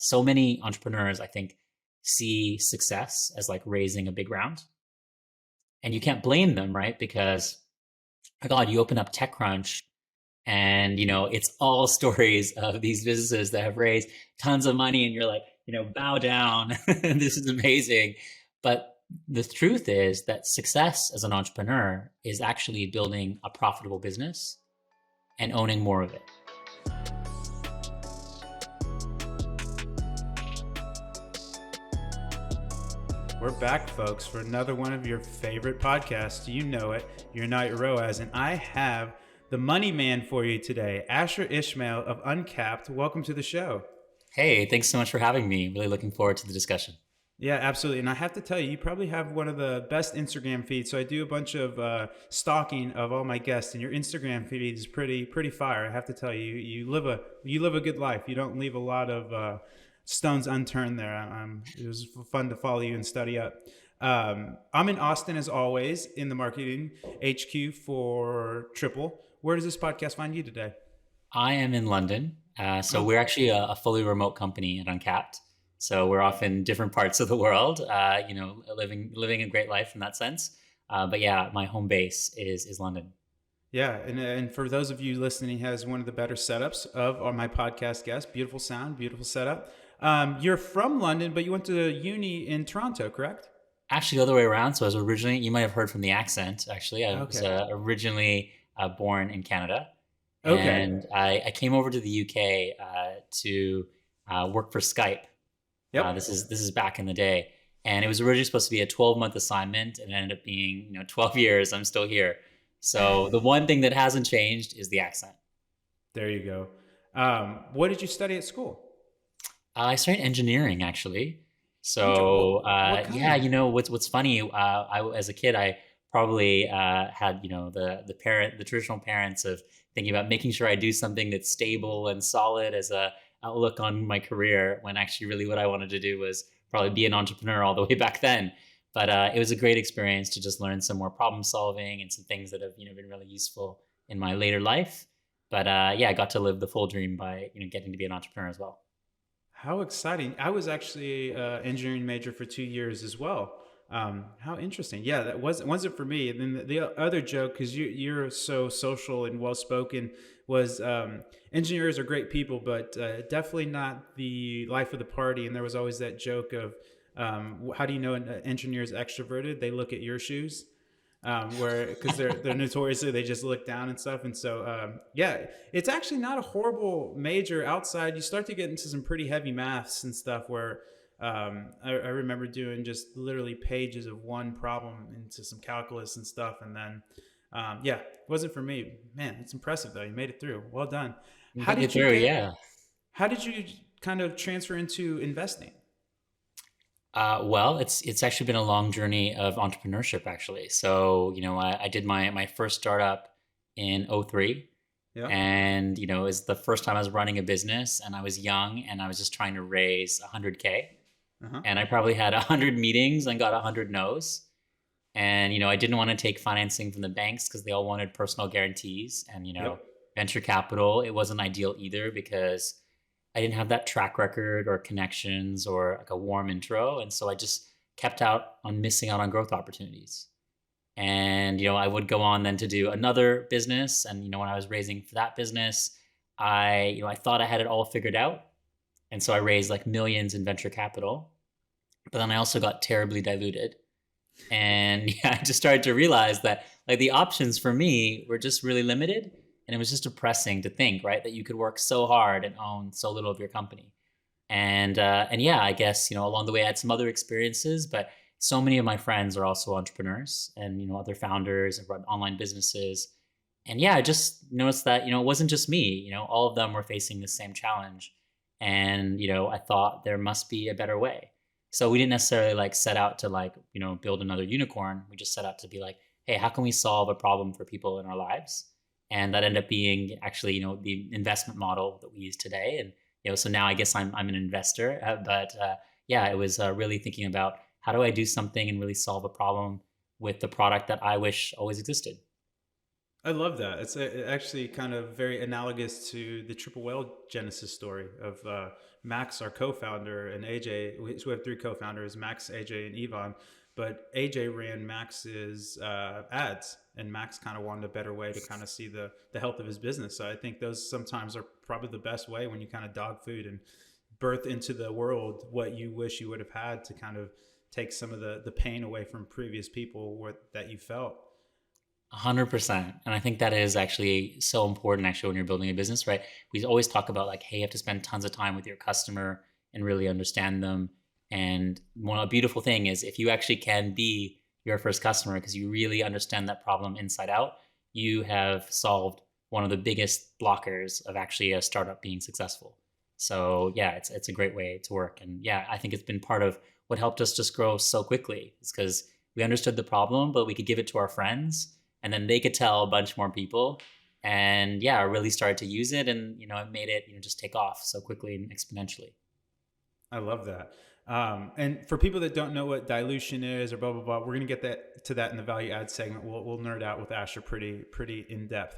so many entrepreneurs, I think, see success as like raising a big round. And you can't blame them, right? Because, my God, you open up TechCrunch and, it's all stories of these businesses that have raised tons of money and you're like, bow down. This is amazing. But the truth is that success as an entrepreneur is actually building a profitable business and owning more of it. We're back, folks, for another one of your favorite podcasts. You know it. You're not ROAS. And I have the money man for you today, Asher Ismail of Uncapped. Welcome to the show. Hey, thanks so much for having me. Really looking forward to the discussion. Yeah, absolutely. And I have to tell you, you probably have one of the best Instagram feeds. So I do a bunch of stalking of all my guests, and your Instagram feed is pretty fire. I have to tell you, you live a good life. You don't leave a lot of stones unturned there. It was fun to follow you and study up. I'm in Austin as always in the marketing HQ for Triple. Where does this podcast find you today? I am in London. So we're actually a fully remote company at Uncapped. So we're off in different parts of the world, living a great life in that sense. But yeah, my home base is London. Yeah, and for those of you listening, he has one of the better setups of my podcast guests. Beautiful sound, beautiful setup. You're from London, but you went to uni in Toronto, correct? Actually, the other way around. So I was originally, you might have heard from the accent, actually. I was originally born in Canada. Okay. And I came over to the UK to work for Skype. Yep. This is back in the day, and it was originally supposed to be a 12-month assignment, and it ended up being 12 years. I'm still here. So the one thing that hasn't changed is the accent. There you go. What did you study at school? I studied engineering actually. So yeah, what's funny? As a kid, I probably had the traditional parents of thinking about making sure I do something that's stable and solid as a outlook on my career, when actually really what I wanted to do was probably be an entrepreneur all the way back then. But it was a great experience to just learn some more problem solving and some things that have been really useful in my later life. But yeah, I got to live the full dream by getting to be an entrepreneur as well. How exciting. I was actually an engineering major for 2 years as well. How interesting. Yeah, that wasn't for me. And then the other joke, because you're so social and well-spoken, was engineers are great people, but definitely not the life of the party. And there was always that joke of, how do you know an engineer is extroverted? They look at your shoes. Because they're notoriously, they just look down and stuff. And so yeah, it's actually not a horrible major outside. You start to get into some pretty heavy maths and stuff where I remember doing just literally pages of one problem into some calculus and stuff. And then yeah, it wasn't for me. Man, it's impressive though. You made it through. Well done. How did you get, Yeah. How did you kind of transfer into investing? Well, it's actually been a long journey of entrepreneurship, actually. So, I did my first startup in '03, Yeah. and, it was the first time I was running a business, and I was young, and I was just trying to raise 100K. Uh-huh. And I probably had 100 meetings and got 100 no's. And, I didn't want to take financing from the banks because they all wanted personal guarantees. And, Yep. venture capital, it wasn't ideal either because I didn't have that track record or connections or like a warm intro. And so I just kept out on missing out on growth opportunities. And, I would go on then to do another business. And, when I was raising for that business, I thought I had it all figured out. And so I raised like millions in venture capital, but then I also got terribly diluted. And yeah, I just started to realize that like the options for me were just really limited. And it was just depressing to think, right, that you could work so hard and own so little of your company. And yeah, I guess, along the way I had some other experiences, but so many of my friends are also entrepreneurs and, other founders and run online businesses. And yeah, I just noticed that, it wasn't just me, all of them were facing the same challenge. And, I thought there must be a better way. So we didn't necessarily like set out to like, build another unicorn. We just set out to be like, hey, how can we solve a problem for people in our lives? And that ended up being actually, the investment model that we use today. And, so now I guess I'm an investor, but yeah, it was really thinking about how do I do something and really solve a problem with the product that I wish always existed. I love that. It's actually kind of very analogous to the Triple Whale Genesis story of Max, our co-founder, and AJ. We have three co-founders: Max, AJ, and Yvonne. But AJ ran Max's ads, and Max kind of wanted a better way to kind of see the health of his business. So I think those sometimes are probably the best way when you kind of dog food and birth into the world what you wish you would have had to kind of take some of the pain away from previous people that you felt. 100%. And I think that is actually so important actually when you're building a business, right? We always talk about like, hey, you have to spend tons of time with your customer and really understand them. And one beautiful thing is if you actually can be your first customer because you really understand that problem inside out, you have solved one of the biggest blockers of actually a startup being successful. So yeah, it's a great way to work. And yeah, I think it's been part of what helped us just grow so quickly. It's because we understood the problem, but we could give it to our friends and then they could tell a bunch more people. And yeah, I really started to use it, and it made it just take off so quickly and exponentially. I love that. And for people that don't know what dilution is or blah blah blah, we're gonna get to that in the value add segment. We'll nerd out with Asher pretty in depth.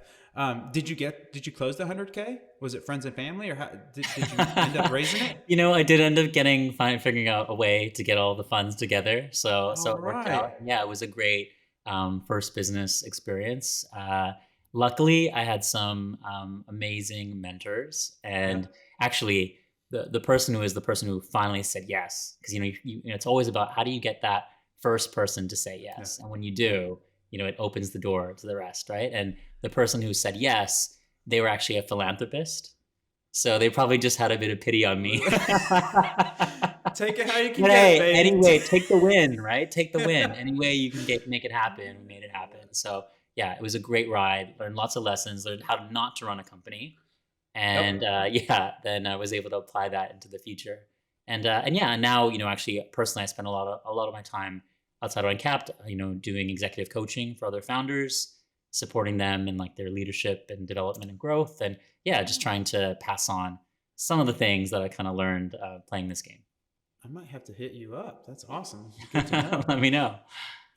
Did you close the 100K? Was it friends and family, or did you end up raising it? I did end up figuring out a way to get all the funds together. So All it worked out. right. And yeah, it was a great first business experience. Luckily, I had some amazing mentors, and Yep. actually, the person who finally said yes, because it's always about how do you get that first person to say Yeah. yes, and when you do, it opens the door to the rest, right? And the person who said yes, they were actually a philanthropist, so they probably just had a bit of pity on me. Take it how you can But get it, hey, baby. anyway, take the win, right? Take the win. Any way you can make it happen, we made it happen. So yeah, it was a great ride. Learned lots of lessons. Learned how not to run a company, and Yep. yeah, then I was able to apply that into the future. And yeah, now actually personally, I spend a lot of my time outside of Uncapped, doing executive coaching for other founders, supporting them in like their leadership and development and growth, and yeah, just trying to pass on some of the things that I kind of learned playing this game. I might have to hit you up. That's awesome. Good to know. Let me know.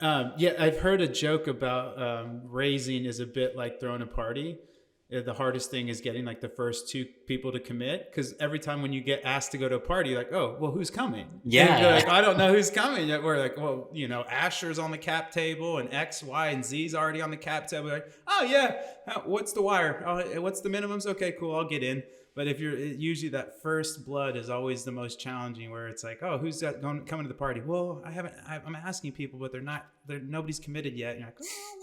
Yeah, I've heard a joke about raising is a bit like throwing a party. The hardest thing is getting like the first two people to commit, because every time when you get asked to go to a party, you're like, oh, well, who's coming? And they're Yeah. like, I don't know who's coming. Yet we're like, well, Asher's on the cap table and X, Y, and Z's already on the cap table. We're like, oh yeah, what's the wire? Oh, what's the minimums? Okay, cool, I'll get in. But if you're usually that first blood is always the most challenging, where it's like, oh, who's coming to the party? Well, I'm asking people, but nobody's committed yet. And you're like, oh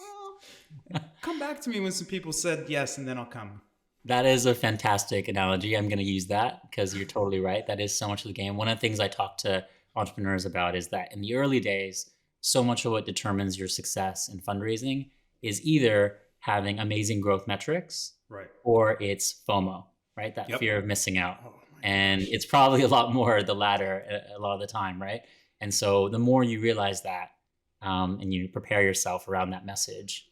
well, come back to me when some people said yes, and then I'll come. That is a fantastic analogy. I'm going to use that because you're totally right. That is so much of the game. One of the things I talk to entrepreneurs about is that in the early days, so much of what determines your success in fundraising is either having amazing growth metrics Right. or it's FOMO, right? That Yep. fear of missing out. Oh my And gosh. it's probably a lot more the latter a lot of the time, right? And so the more you realize that, and you prepare yourself around that message,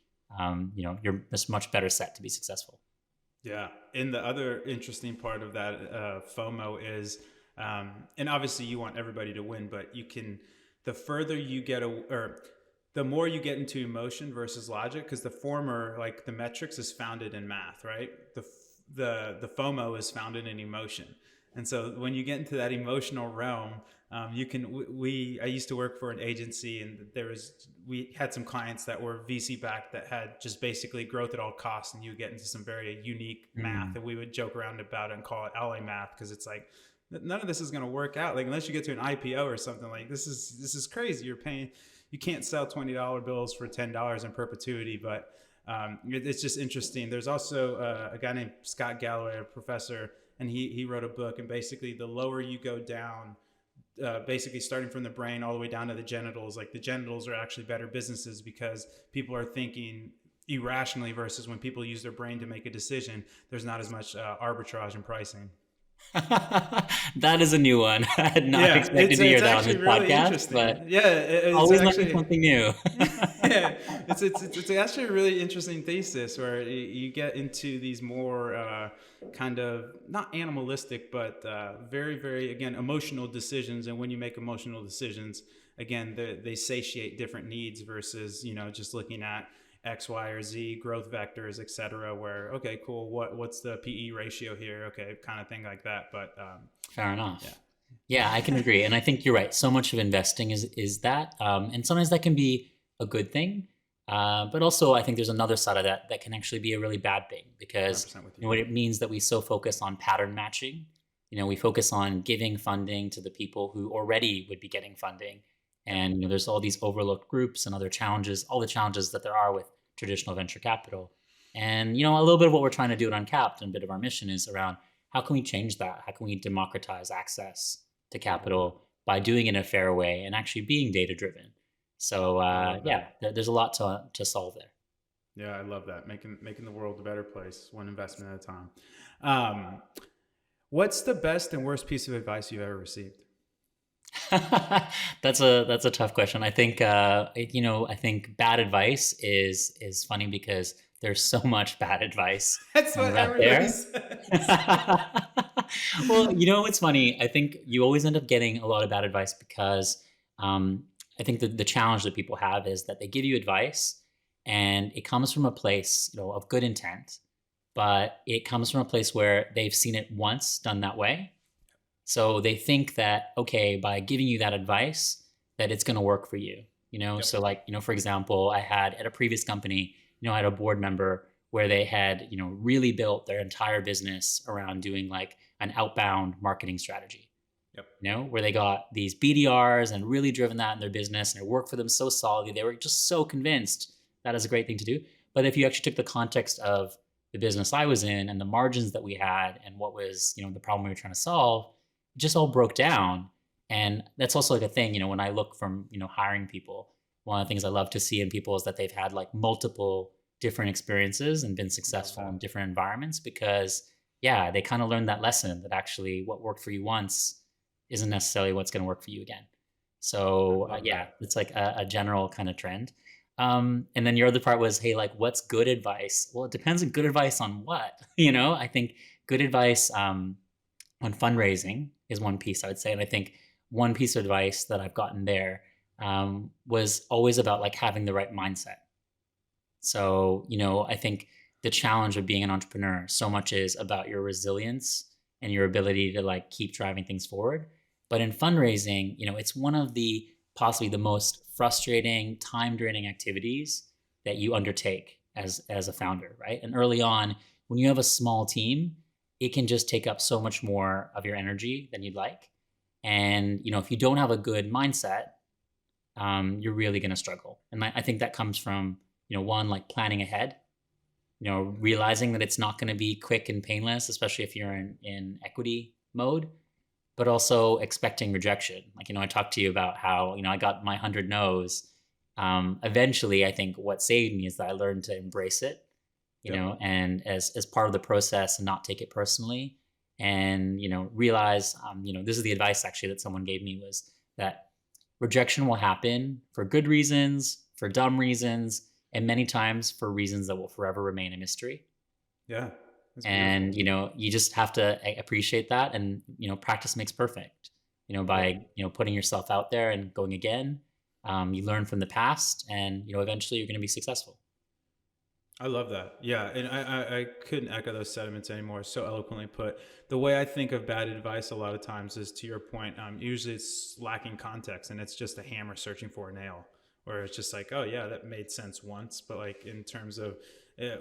you're just much better set to be successful. Yeah. And the other interesting part of that FOMO is, and obviously you want everybody to win, but the further you get, or the more you get into emotion versus logic, because the former, like the metrics, is founded in math, right? The FOMO is founded in emotion. And so when you get into that emotional realm, I used to work for an agency, and we had some clients that were VC backed that had just basically growth at all costs, and you get into some very unique math, and we would joke around about it and call it LA math, because it's like none of this is going to work out. Like unless you get to an IPO or something, like this is crazy. You can't sell $20 bills for $10 in perpetuity, but it's just interesting. There's also a guy named Scott Galloway, a professor, and he wrote a book, and basically the lower you go down, basically starting from the brain all the way down to the genitals, like the genitals are actually better businesses because people are thinking irrationally, versus when people use their brain to make a decision, there's not as much arbitrage in pricing. That is a new one. I had not Yeah, expected to hear it's that on this actually really podcast, interesting. but Yeah, it's always learning actually something new. yeah, it's actually a really interesting thesis where you get into these more kind of not animalistic, but very, very, again, emotional decisions. And when you make emotional decisions, again, they satiate different needs versus just looking at X, Y, or Z growth vectors, et cetera, where okay, cool, what's the PE ratio here? Okay, kind of thing like that. But Fair Yeah. enough. Yeah, I can agree, and I think you're right. So much of investing is that, and sometimes that can be a good thing, but also I think there's another side of that that can actually be a really bad thing because 100% with you you. know what it means that we so focus on pattern matching. You know, we focus on giving funding to the people who already would be getting funding, Yep. and you know, there's all these overlooked groups and other challenges, all the challenges that there are with traditional venture capital. And you know, a little bit of what we're trying to do at Uncapped and a bit of our mission is around how can we change that? How can we democratize access to capital by doing it in a fair way and actually being data driven? So I love yeah, that. there's a lot to solve there. Yeah, I love that. Making the world a better place, one investment at a time. Um, what's the best and worst piece of advice you've ever received? That's a tough question. I think you know, I think bad advice is funny because there's so much bad advice That's kind what of out everybody there. says. Well, you know, it's funny. I think you always end up getting a lot of bad advice because um, I think the challenge that people have is that they give you advice and it comes from a place, you know, of good intent, but it comes from a place where they've seen it once done that way, so they think that, okay, by giving you that advice, that it's going to work for you. You know, Yep. so like, you know, for example, I had at a previous company, you know, I had a board member where they had, you know, really built their entire business around doing like an outbound marketing strategy, Yep. you know, where they got these BDRs and really driven that in their business and it worked for them so solidly. They were just so convinced that is a great thing to do. But if you actually took the context of the business I was in and the margins that we had and what was, you know, the problem we were trying to solve, it just all broke down. And that's also like a thing, you know, when I look from, you know, hiring people, one of the things I love to see in people is that they've had like multiple different experiences and been Love successful in that. different environments because yeah, they kind of learned that lesson that actually what worked for you once isn't necessarily what's going to work for you again. I So love yeah, that. it's like a general kind of trend. And then your other part was, hey, like, what's good advice? Well, it depends on good advice on what. You know, I think good advice on fundraising is one piece I would say, and I think one piece of advice that I've gotten there was always about like having the right mindset. So, you know, I think the challenge of being an entrepreneur so much is about your resilience and your ability to like keep driving things forward. But in fundraising, you know, it's one of the possibly the most frustrating, time draining activities that you undertake as a founder, right? And early on, when you have a small team, it can just take up so much more of your energy than you'd like. And you know, if you don't have a good mindset, you're really going to struggle. And I think that comes from, you know, one, like planning ahead, you know, realizing that it's not going to be quick and painless, especially if you're in equity mode, but also expecting rejection. Like, you know, I talked to you about how, you know, I got my 100 no's. Eventually, I think what saved me is that I learned to embrace it, you Yep. know, and as part of the process and not take it personally. And, you know, realize, you know, this is the advice actually that someone gave me was that rejection will happen for good reasons, for dumb reasons, and many times for reasons that will forever remain a mystery. Yeah. That's beautiful. And you know, you just have to appreciate that, and you know, practice makes perfect. You know, Yep. by you know putting yourself out there and going again, you learn from the past, and you know, eventually you're going to be successful. I love that. Yeah, and I couldn't echo those sentiments anymore. So eloquently put. The way I think of bad advice a lot of times is to your point. Usually it's lacking context, and it's just a hammer searching for a nail, where it's just like, oh yeah, that made sense once, but like in terms of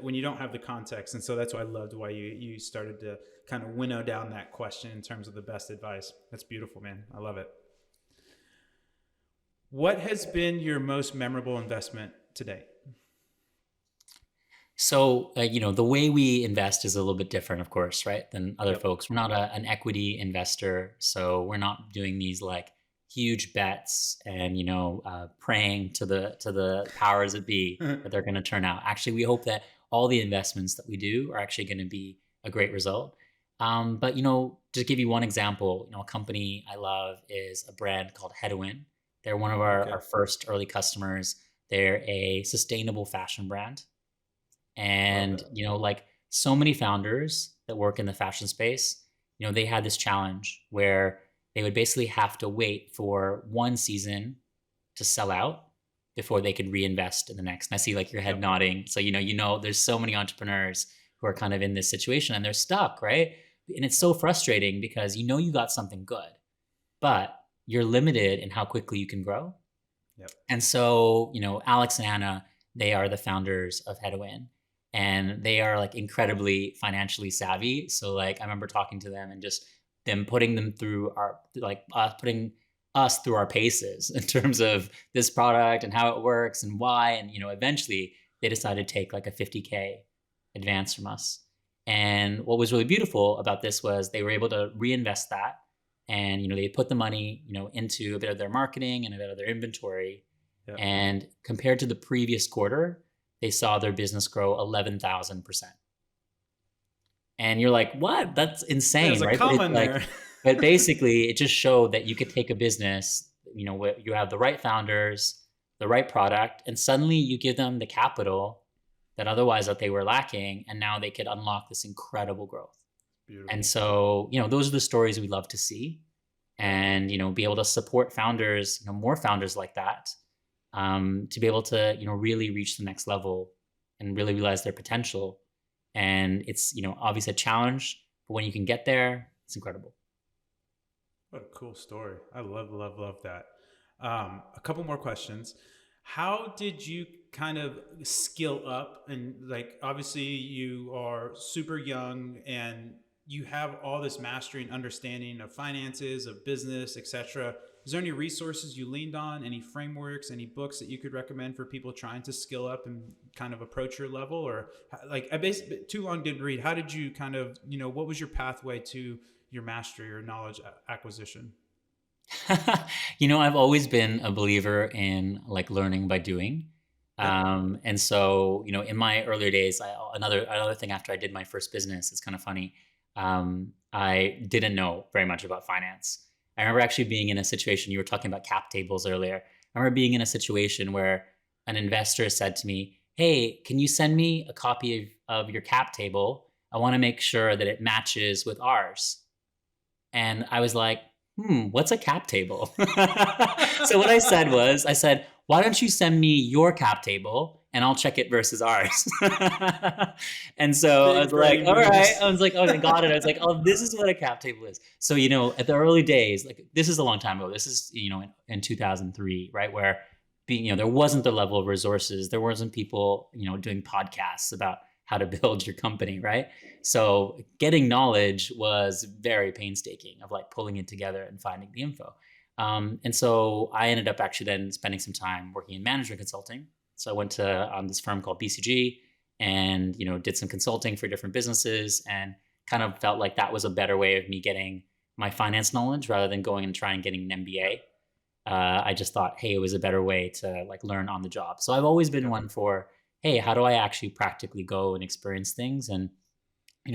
when you don't have the context, and so that's why I loved why you started to kind of winnow down that question in terms of the best advice. That's beautiful, man. I love it. What has been your most memorable investment to date? So, you know, the way we invest is a little bit different, of course, right, than other Yep. folks. We're not an equity investor, so we're not doing these like huge bets and you know praying to the powers that be that they're going to turn out. Actually, we hope that all the investments that we do are actually going to be a great result. But you know, to give you one example, you know, a company I love is a brand called Headwind. They're one of Okay. our first early customers. They're a sustainable fashion brand, Love and, that. you know, like so many founders that work in the fashion space, you know, they had this challenge where they would basically have to wait for one season to sell out before they could reinvest in the next. And I see like your head Yep. nodding. So, you know, there's so many entrepreneurs who are kind of in this situation and they're stuck, right? And it's so frustrating because you know you got something good, but you're limited in how quickly you can grow. Yep. And so, Alex and Anna, they are the founders of Headwind, and they are like incredibly financially savvy. So like I remember talking to them and just them putting them through our like putting us through our paces in terms of this product and how it works and why. And eventually they decided to take like a 50K advance from us. And what was really beautiful about this was they were able to reinvest that, and they put the money into a bit of their marketing and a bit of their inventory. Yep. And compared to the previous quarter, they saw their business grow 11,000%. And you're like, what? That's insane, There's a right? comma in there. But basically, it just showed that you could take a business, you have the right founders, the right product, and suddenly you give them the capital that otherwise that they were lacking, and now they could unlock this incredible growth. Beautiful. And so, those are the stories we love to see, and be able to support founders, more founders like that, to be able to really reach the next level and really realize their potential. And it's obviously a challenge, but when you can get there, it's incredible. What a cool story. I love that. A couple more questions. How did you kind of skill up? And like, obviously you are super young and you have all this mastery and understanding of finances, of business, etc. Is there any resources you leaned on, any frameworks, any books that you could recommend for people trying to skill up and kind of approach your level? Or like, I basically too long didn't read. How did you kind of, what was your pathway to your mastery or knowledge acquisition? I've always been a believer in like learning by doing. Yep. And so, in my earlier days, another thing after I did my first business, it's kind of funny. I didn't know very much about finance. I remember actually being in a situation, you were talking about cap tables earlier. I remember being in a situation where an investor said to me, "Hey, can you send me a copy of your cap table? I want to make sure that it matches with ours." And I was like, what's a cap table? So what I said, why don't you send me your cap table and I'll check it versus ours. And so I Big was like, brain all right. moves. I was like, oh, I got it. I was like, oh, this is what a cap table is. So, at the early days, like this is a long time ago. This is, in 2003, right? Where there wasn't the level of resources. There wasn't people, doing podcasts about how to build your company, right? So getting knowledge was very painstaking of like pulling it together and finding the info. And so I ended up actually then spending some time working in management consulting. So I went to this firm called BCG and, did some consulting for different businesses and kind of felt like that was a better way of me getting my finance knowledge rather than going and trying getting an MBA. I just thought, hey, it was a better way to like learn on the job. So I've always been one for, hey, how do I actually practically go and experience things and,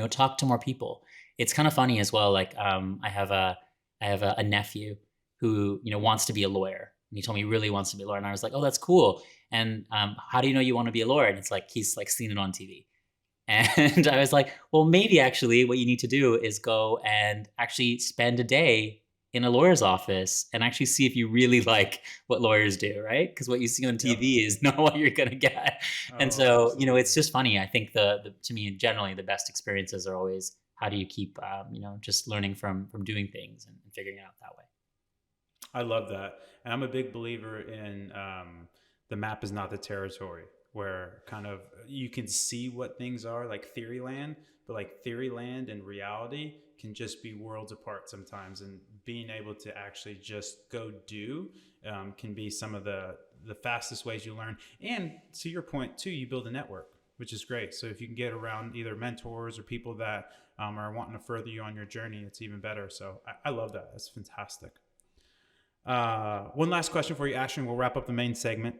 talk to more people? It's kind of funny as well. Like, I have a nephew who, wants to be a lawyer, and he told me he really wants to be a lawyer. And I was like, oh, that's cool. And how do you know you want to be a lawyer? And it's like, he's like seen it on TV. And I was like, well, maybe actually what you need to do is go and actually spend a day in a lawyer's office and actually see if you really like what lawyers do, right? Because what you see on TV Yep. is not what you're going to get. And Oh, so, absolutely. it's just funny. I think the to me, generally, the best experiences are always how do you keep, just learning from doing things and figuring it out that way. I love that. And I'm a big believer in the map is not the territory, where kind of you can see what things are like theory land, but like theory land and reality can just be worlds apart sometimes. And being able to actually just go do can be some of the fastest ways you learn. And to your point too, you build a network, which is great. So if you can get around either mentors or people that are wanting to further you on your journey, it's even better. So I love that. That's fantastic. One last question for you, Asher, and we'll wrap up the main segment.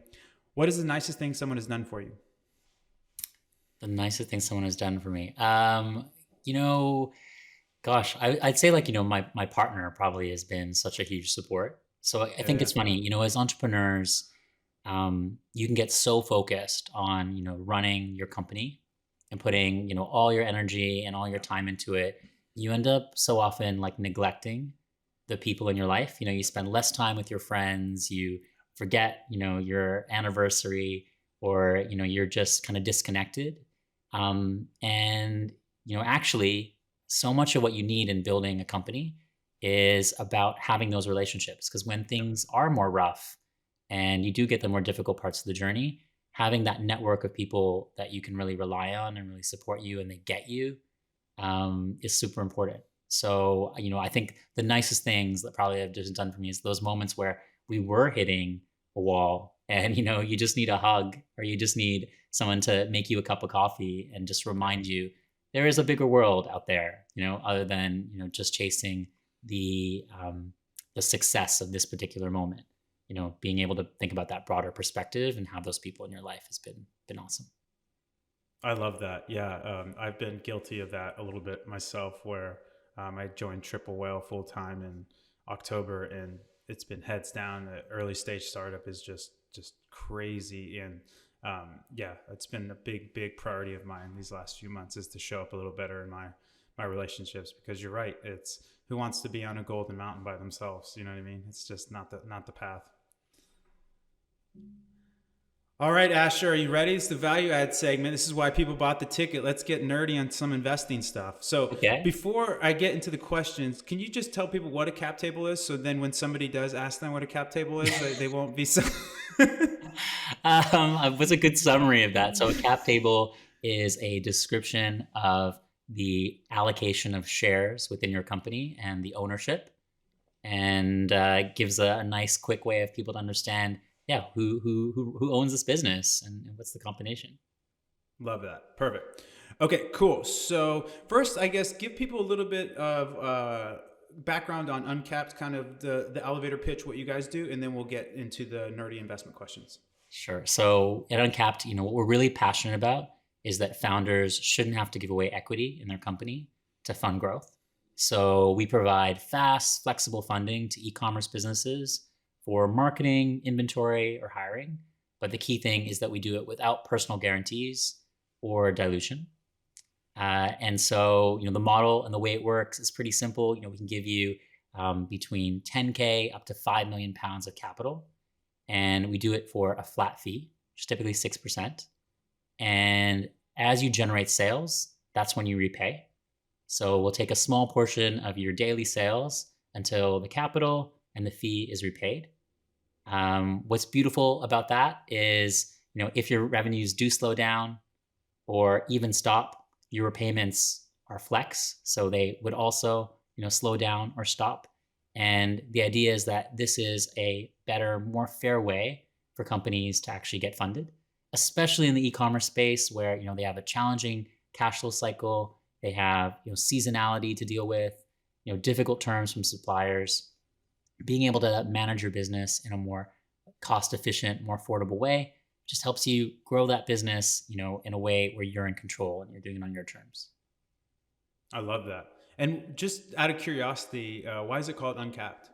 What is the nicest thing someone has done for you? The nicest thing someone has done for me. You know, Gosh, I'd say like, my partner probably has been such a huge support. So I think Yeah. it's funny, as entrepreneurs, you can get so focused on, running your company and putting, all your energy and all your time into it. You end up so often like neglecting the people in your life. You spend less time with your friends, you forget, your anniversary, or, you're just kind of disconnected. And, actually, so much of what you need in building a company is about having those relationships. Because when things are more rough and you do get the more difficult parts of the journey, having that network of people that you can really rely on and really support you and they get you, is super important. So, I think the nicest things that probably have just done for me is those moments where we were hitting a wall and, you just need a hug or you just need someone to make you a cup of coffee and just remind you there is a bigger world out there, other than, just chasing the success of this particular moment. Being able to think about that broader perspective and have those people in your life has been awesome. I love that. Yeah, I've been guilty of that a little bit myself, where I joined Triple Whale full time in October, and it's been heads down. The early stage startup is just crazy, and yeah, it's been a big priority of mine these last few months is to show up a little better in my relationships, because you're right. It's who wants to be on a golden mountain by themselves? You know what I mean? It's just not the path. All right, Asher, are you ready? It's the value add segment. This is why people bought the ticket. Let's get nerdy on some investing stuff. So Okay. before I get into the questions, can you just tell people what a cap table is? So then when somebody does ask them what a cap table is, they won't be so... Was a good summary of that. So a cap table is a description of the allocation of shares within your company and the ownership, and gives a nice, quick way of people to understand, yeah, who owns this business and what's the combination. Love that. Perfect. Okay, cool. So first, I guess, give people a little bit of background on Uncapped, kind of the elevator pitch, what you guys do, and then we'll get into the nerdy investment questions. Sure. So at Uncapped, what we're really passionate about is that founders shouldn't have to give away equity in their company to fund growth. So we provide fast, flexible funding to e-commerce businesses for marketing, inventory, or hiring. But the key thing is that we do it without personal guarantees or dilution. And so, the model and the way it works is pretty simple. We can give you between 10K up to 5 million pounds of capital. And we do it for a flat fee, which is typically 6%. And as you generate sales, that's when you repay. So we'll take a small portion of your daily sales until the capital and the fee is repaid. What's beautiful about that is, if your revenues do slow down or even stop, your repayments are flex. So they would also, slow down or stop. And the idea is that this is a better, more fair way for companies to actually get funded, especially in the e-commerce space where, they have a challenging cash flow cycle. They have, seasonality to deal with, difficult terms from suppliers. Being able to manage your business in a more cost-efficient, more affordable way just helps you grow that business, in a way where you're in control and you're doing it on your terms. I love that. And just out of curiosity, why is it called Uncapped?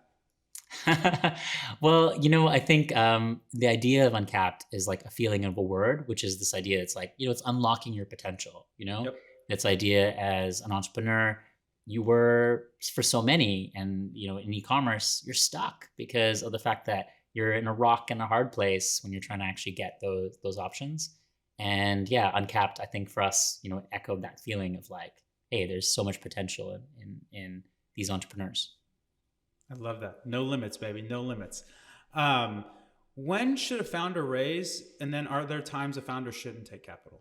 Well, I think the idea of Uncapped is like a feeling of a word, which is this idea. It's like, it's unlocking your potential, Yep. this idea as an entrepreneur, you were for so many, and, in e-commerce, you're stuck because of the fact that you're in a rock and a hard place when you're trying to actually get those options. And yeah, Uncapped, I think for us, echoed that feeling of like, hey, there's so much potential in these entrepreneurs. I love that. No limits, baby. No limits. When should a founder raise? And then are there times a founder shouldn't take capital?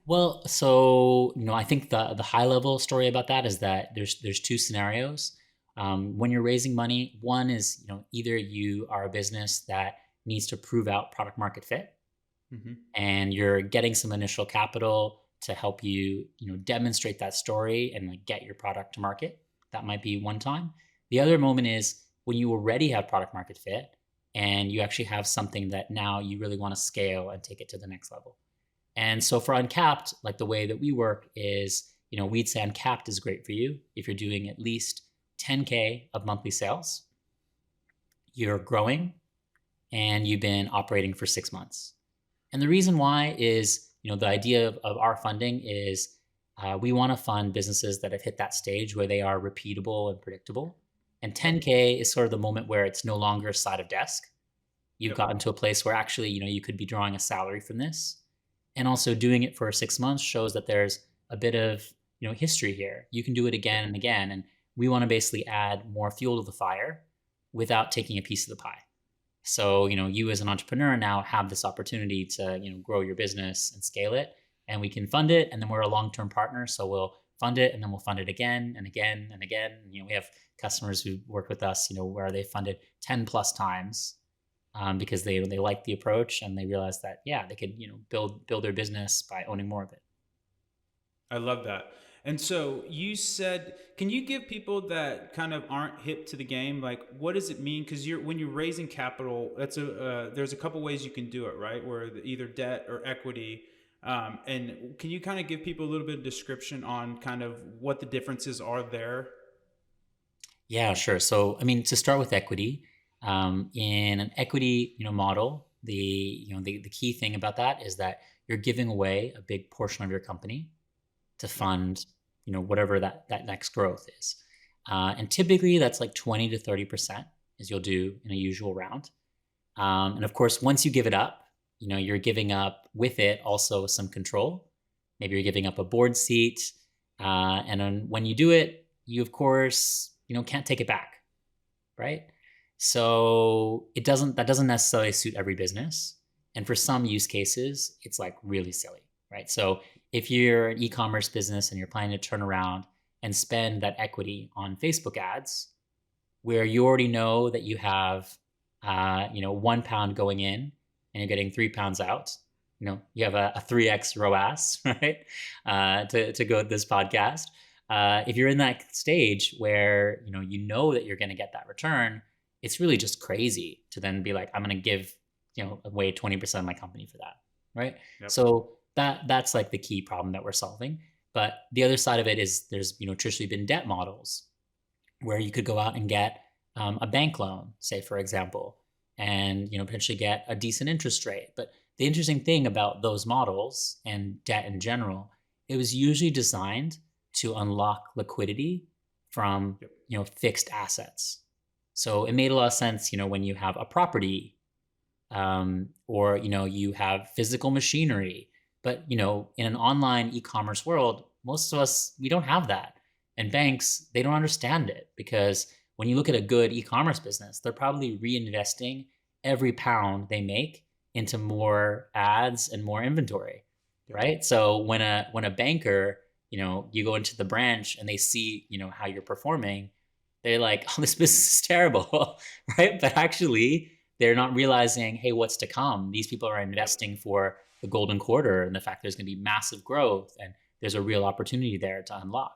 Well, so I think the high level story about that is that there's two scenarios. When you're raising money, one is either you are a business that needs to prove out product market fit, Mm-hmm. and you're getting some initial capital to help you demonstrate that story and like get your product to market. That might be one time. The other moment is when you already have product market fit and you actually have something that now you really want to scale and take it to the next level. And so for Uncapped, like the way that we work is, we'd say Uncapped is great for you if you're doing at least 10K of monthly sales, you're growing, and you've been operating for 6 months. And the reason why is, the idea of our funding is we want to fund businesses that have hit that stage where they are repeatable and predictable. And 10K is sort of the moment where it's no longer a side of desk. You've Yep. gotten to a place where actually, you could be drawing a salary from this. And also doing it for 6 months shows that there's a bit of history here. You can do it again and again. And we want to basically add more fuel to the fire without taking a piece of the pie. So, you as an entrepreneur now have this opportunity to, grow your business and scale it, and we can fund it. And then we're a long-term partner. So we'll fund it and then we'll fund it again and again and again. We have customers who work with us, where they funded 10 plus times, because they like the approach and they realize that, yeah, they could, build their business by owning more of it. I love that. And so you said, can you give people that kind of aren't hip to the game, like what does it mean? Because when you're raising capital, there's a couple ways you can do it, right? Where either debt or equity. And can you kind of give people a little bit of description on kind of what the differences are there? Yeah, sure. So, to start with equity, in an equity, model, the key thing about that is that you're giving away a big portion of your company to fund, whatever that next growth is. And typically that's like 20 to 30% as you'll do in a usual round. And of course, once you give it up, you're giving up with it also some control. Maybe you're giving up a board seat. And then when you do it, you of course, can't take it back, right? So that doesn't necessarily suit every business. And for some use cases, it's like really silly, right? So if you're an e-commerce business and you're planning to turn around and spend that equity on Facebook ads, where you already know that you have, 1 pound going in and you're getting 3 pounds out, you have a 3x ROAS, right? To go with this podcast. If you're in that stage where, that you're going to get that return, it's really just crazy to then be like, I'm going to give, away 20% of my company for that, right? Yep. So that's like the key problem that we're solving. But the other side of it is there's, traditionally been debt models where you could go out and get a bank loan, say, for example, and, potentially get a decent interest rate. But the interesting thing about those models and debt in general, it was usually designed to unlock liquidity from, fixed assets. So it made a lot of sense, when you have a property, or, you have physical machinery. But, in an online e-commerce world, most of us, we don't have that. And banks, they don't understand it, because when you look at a good e-commerce business, they're probably reinvesting every pound they make into more ads and more inventory, right? So when a banker, you go into the branch and they see, how you're performing, they're like, oh, this business is terrible, right? But actually, they're not realizing, hey, what's to come? These people are investing for the golden quarter and the fact there's going to be massive growth and there's a real opportunity there to unlock.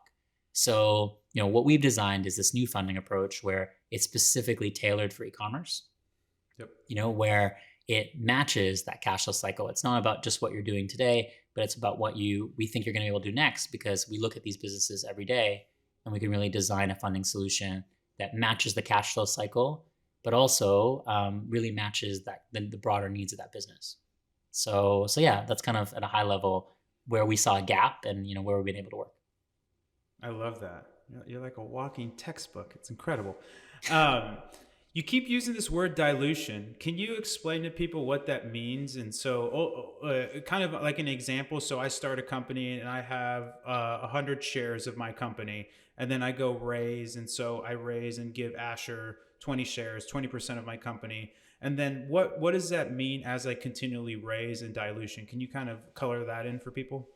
So, what we've designed is this new funding approach where it's specifically tailored for e-commerce, where it matches that cash flow cycle. It's not about just what you're doing today, but it's about what we think you're going to be able to do next, because we look at these businesses every day and we can really design a funding solution that matches the cash flow cycle, but also really matches the broader needs of that business. So yeah, that's kind of at a high level where we saw a gap and, where we've been able to work. I love that. You're like a walking textbook. It's incredible. You keep using this word dilution. Can you explain to people what that means? And so kind of like an example. So I start a company and I have 100 shares of my company, and then I go raise. And so I raise and give Asher 20 shares, 20% of my company. And then what does that mean as I continually raise in dilution? Can you kind of color that in for people?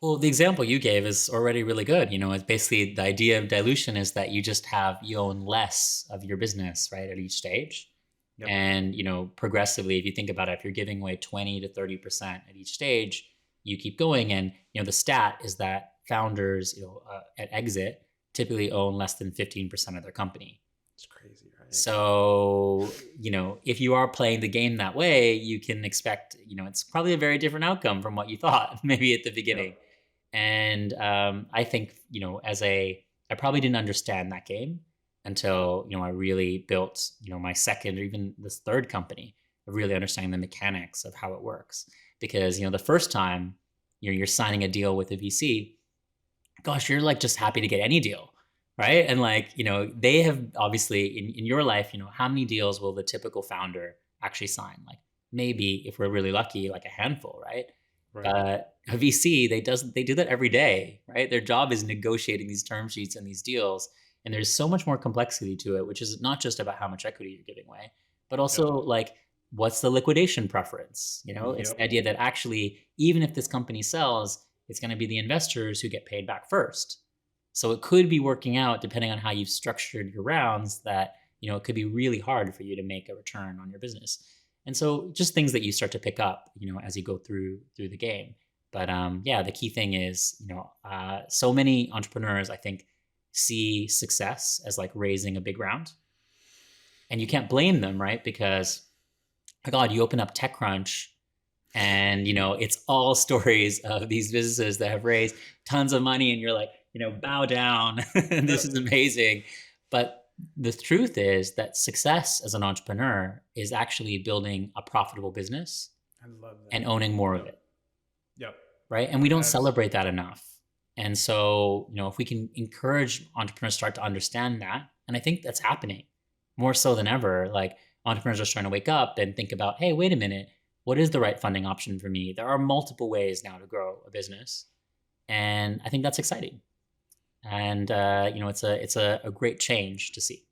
Well, the example you gave is already really good. It's basically the idea of dilution is that you own less of your business, right, at each stage. Yep. And, progressively, if you think about it, if you're giving away 20 to 30% at each stage, you keep going. And, the stat is that founders, at exit typically own less than 15% of their company. It's crazy, right? So, if you are playing the game that way, you can expect, it's probably a very different outcome from what you thought maybe at the beginning. Yep. And I think, I probably didn't understand that game until, I really built, my second or even this third company of really understanding the mechanics of how it works. Because, the first time you're signing a deal with a VC, gosh, you're like just happy to get any deal, right? And they have obviously in your life, how many deals will the typical founder actually sign? Like maybe if we're really lucky, like a handful, right? Right. But a VC, they do that every day, right? Their job is negotiating these term sheets and these deals, and there's so much more complexity to it, which is not just about how much equity you're giving away, but also Yep. like what's the liquidation preference? It's the Yep. idea that actually, even if this company sells, it's going to be the investors who get paid back first. So it could be working out depending on how you've structured your rounds that, it could be really hard for you to make a return on your business. And so just things that you start to pick up, as you go through the game. But yeah, the key thing is, so many entrepreneurs, I think, see success as like raising a big round, and you can't blame them, right? Because, my God, you open up TechCrunch, and it's all stories of these businesses that have raised tons of money, and you're like, bow down, this is Yep. amazing. But the truth is that success as an entrepreneur is actually building a profitable business I love and that. owning more of Yep. it, Yep. right? And we don't Abs. celebrate that enough. And so, if we can encourage entrepreneurs start to understand that, and I think that's happening more so than ever, like entrepreneurs are starting to wake up and think about, hey, wait a minute, what is the right funding option for me? There are multiple ways now to grow a business. And I think that's exciting. And it's a great change to see.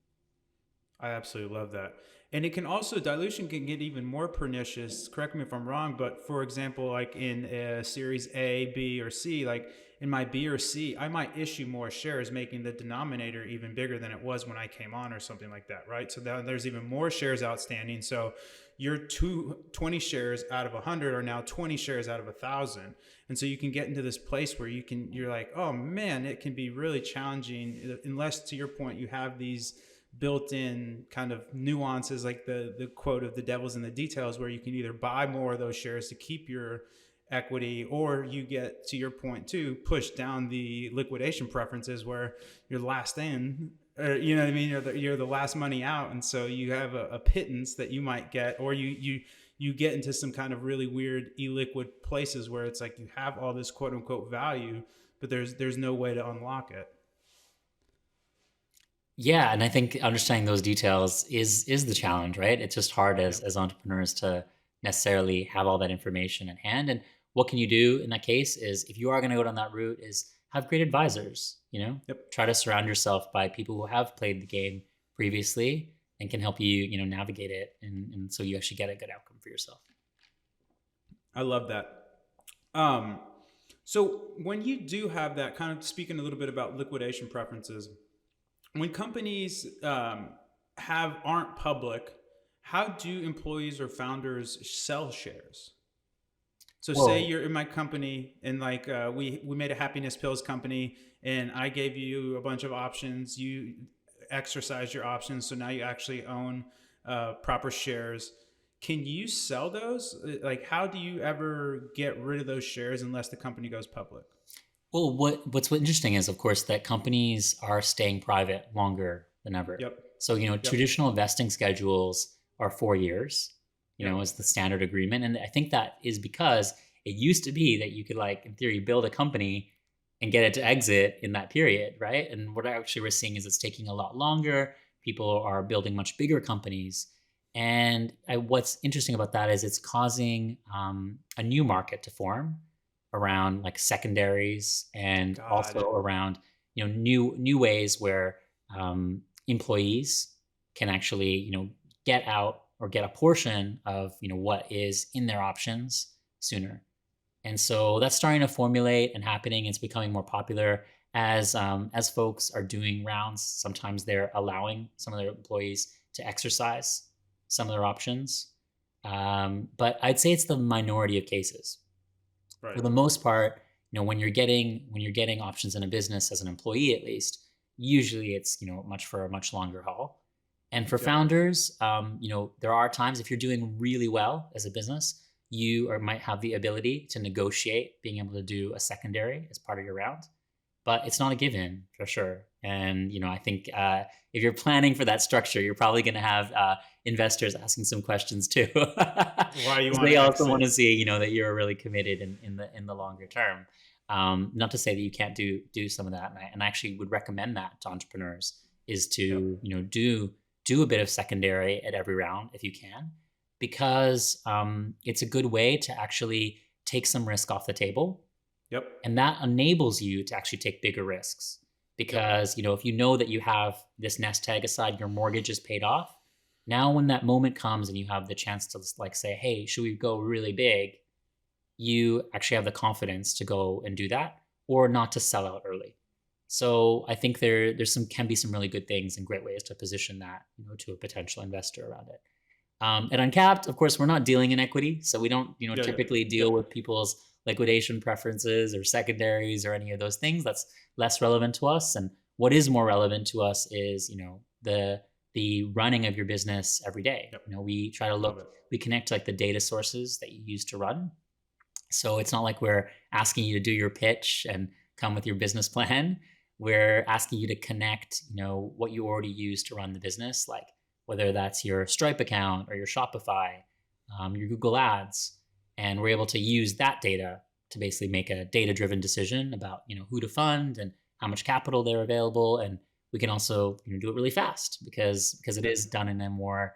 I absolutely love that. And it can also, dilution can get even more pernicious. Correct me if I'm wrong, but for example, like in a series A, B, or C, like in my B or C, I might issue more shares, making the denominator even bigger than it was when I came on or something like that, right? So now there's even more shares outstanding. So your 20 shares out of 100 are now 20 shares out of 1,000. And so you can get into this place where you're like, oh man, it can be really challenging unless, to your point, you have these built-in kind of nuances, like the quote of the devil's in the details, where you can either buy more of those shares to keep your equity, or you get, to your point too, push down the liquidation preferences where you're last in, or you know what I mean, you're the last money out, and so you have a pittance that you might get, or you get into some kind of really weird illiquid places where it's like you have all this quote unquote value, but there's no way to unlock it. Yeah, and I think understanding those details is the challenge, right? It's just hard as Yep. as entrepreneurs to necessarily have all that information at hand. And what can you do in that case is, if you are going to go down that route, is have great advisors, Yep. try to surround yourself by people who have played the game previously and can help you, navigate it, and so you actually get a good outcome for yourself. I love that. Um, so when you do have that, kind of speaking a little bit about liquidation preferences, when companies have aren't public, how do employees or founders sell shares? So say Well, you're in my company, and like we made a happiness pills company, and I gave you a bunch of options. You exercise your options, so now you actually own proper shares. Can you sell those? Like, how do you ever get rid of those shares unless the company goes public? what's interesting is, of course, that companies are staying private longer than ever. Yep. So, Yep. traditional vesting schedules are 4 years, Yep. is the standard agreement. And I think that is because it used to be that you could, like, in theory, build a company and get it to exit in that period, right? And what actually we're seeing is it's taking a lot longer. People are building much bigger companies. And what's interesting about that is it's causing a new market to form around like secondaries, and Got also it. around new ways where employees can actually get out or get a portion of what is in their options sooner. And so that's starting to formulate and happening. It's becoming more popular as folks are doing rounds. Sometimes they're allowing some of their employees to exercise some of their options, but I'd say it's the minority of cases. For Right. the most part, when you're getting options in a business as an employee, at least, usually it's much for a much longer haul. And for Yep. founders, there are times if you're doing really well as a business, might have the ability to negotiate being able to do a secondary as part of your round, but it's not a given for sure. And I think if you're planning for that structure, you're probably going to have investors asking some questions too, Why you because want they to also want exit? to see that you're really committed in the longer term. Not to say that you can't do some of that, and I actually would recommend that to entrepreneurs, is Yep. to do a bit of secondary at every round if you can, because it's a good way to actually take some risk off the table. Yep. And that enables you to actually take bigger risks because, if you know that you have this nest egg aside, your mortgage is paid off. Now, when that moment comes and you have the chance to like say, hey, should we go really big? You actually have the confidence to go and do that or not to sell out early. So I think can be some really good things and great ways to position that, to a potential investor around it. At Uncapped, of course, we're not dealing in equity, so we don't, typically deal with people's liquidation preferences or secondaries or any of those things. That's less relevant to us. And what is more relevant to us is, the running of your business every day. Yep. We try to we connect to like the data sources that you use to run. So it's not like we're asking you to do your pitch and come with your business plan. We're asking you to connect, what you already use to run the business, like whether that's your Stripe account or your Shopify, your Google Ads. And we're able to use that data to basically make a data-driven decision about, who to fund and how much capital they're available. And we can also, do it really fast because it is done in a more,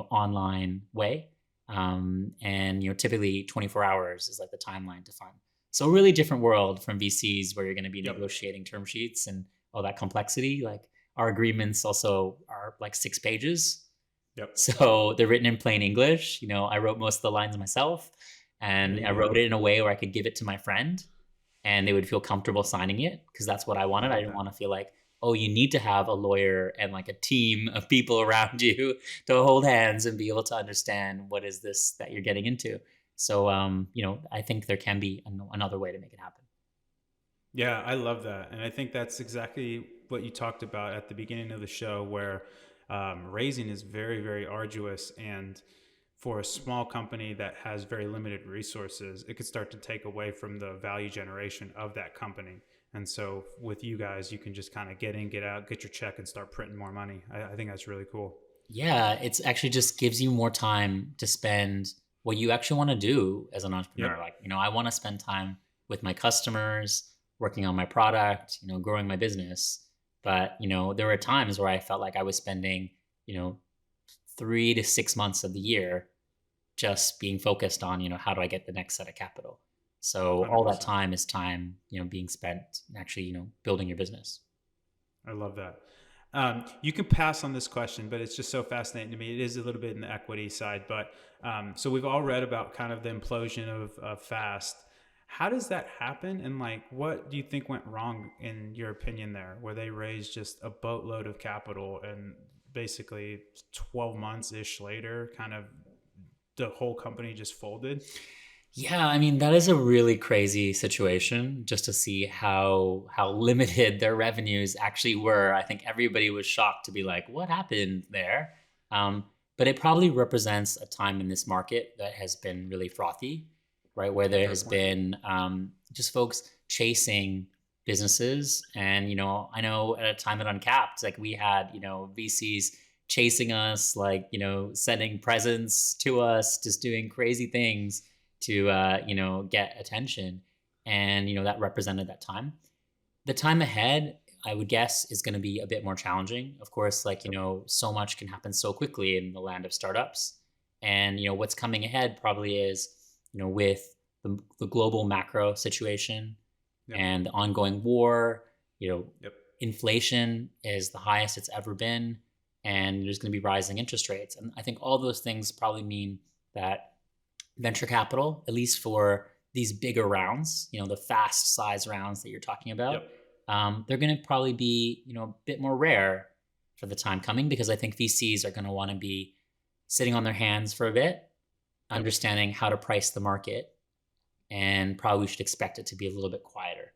online way. And typically 24 hours is like the timeline to fund. So a really different world from VCs where you're going to be negotiating term sheets and all that complexity. Like our agreements also are like 6 pages. Yep. So they're written in plain English. I wrote most of the lines myself, and I wrote it in a way where I could give it to my friend and they would feel comfortable signing it because that's what I wanted. I didn't want to feel like, oh, you need to have a lawyer and like a team of people around you to hold hands and be able to understand what is this that you're getting into. So, I think there can be another way to make it happen. Yeah, I love that. And I think that's exactly what you talked about at the beginning of the show, where raising is very, very arduous. And for a small company that has very limited resources, it could start to take away from the value generation of that company. And so with you guys, you can just kind of get in, get out, get your check and start printing more money. I think that's really cool. Yeah, it's actually just gives you more time to spend what you actually want to do as an entrepreneur. Yep. Like, I want to spend time with my customers, working on my product, growing my business. But, there were times where I felt like I was spending, 3 to 6 months of the year just being focused on, how do I get the next set of capital? So 100%. all that time is time, being spent actually, building your business. I love that. You can pass on this question, but it's just so fascinating to me. It is a little bit in the equity side, but so we've all read about kind of the implosion of Fast. How does that happen? And like, what do you think went wrong in your opinion there, where they raised just a boatload of capital and basically 12 months ish later, kind of the whole company just folded? Yeah, I mean, that is a really crazy situation just to see how limited their revenues actually were. I think everybody was shocked to be like, what happened there? But it probably represents a time in this market that has been really frothy, right? Where there has been just folks chasing businesses. And, I know at a time at Uncapped, like we had, VCs chasing us, like, sending presents to us, just doing crazy things to get attention. And that represented that time. The time ahead, I would guess, is going to be a bit more challenging. Of course, like so much can happen so quickly in the land of startups. And what's coming ahead probably is with the global macro situation and the ongoing war, inflation is the highest it's ever been, and there's going to be rising interest rates. And I think all those things probably mean that venture capital, at least for these bigger rounds, the fast size rounds that you're talking about, they're going to probably be, a bit more rare for the time coming, because I think VCs are going to want to be sitting on their hands for a bit, understanding how to price the market, and probably should expect it to be a little bit quieter.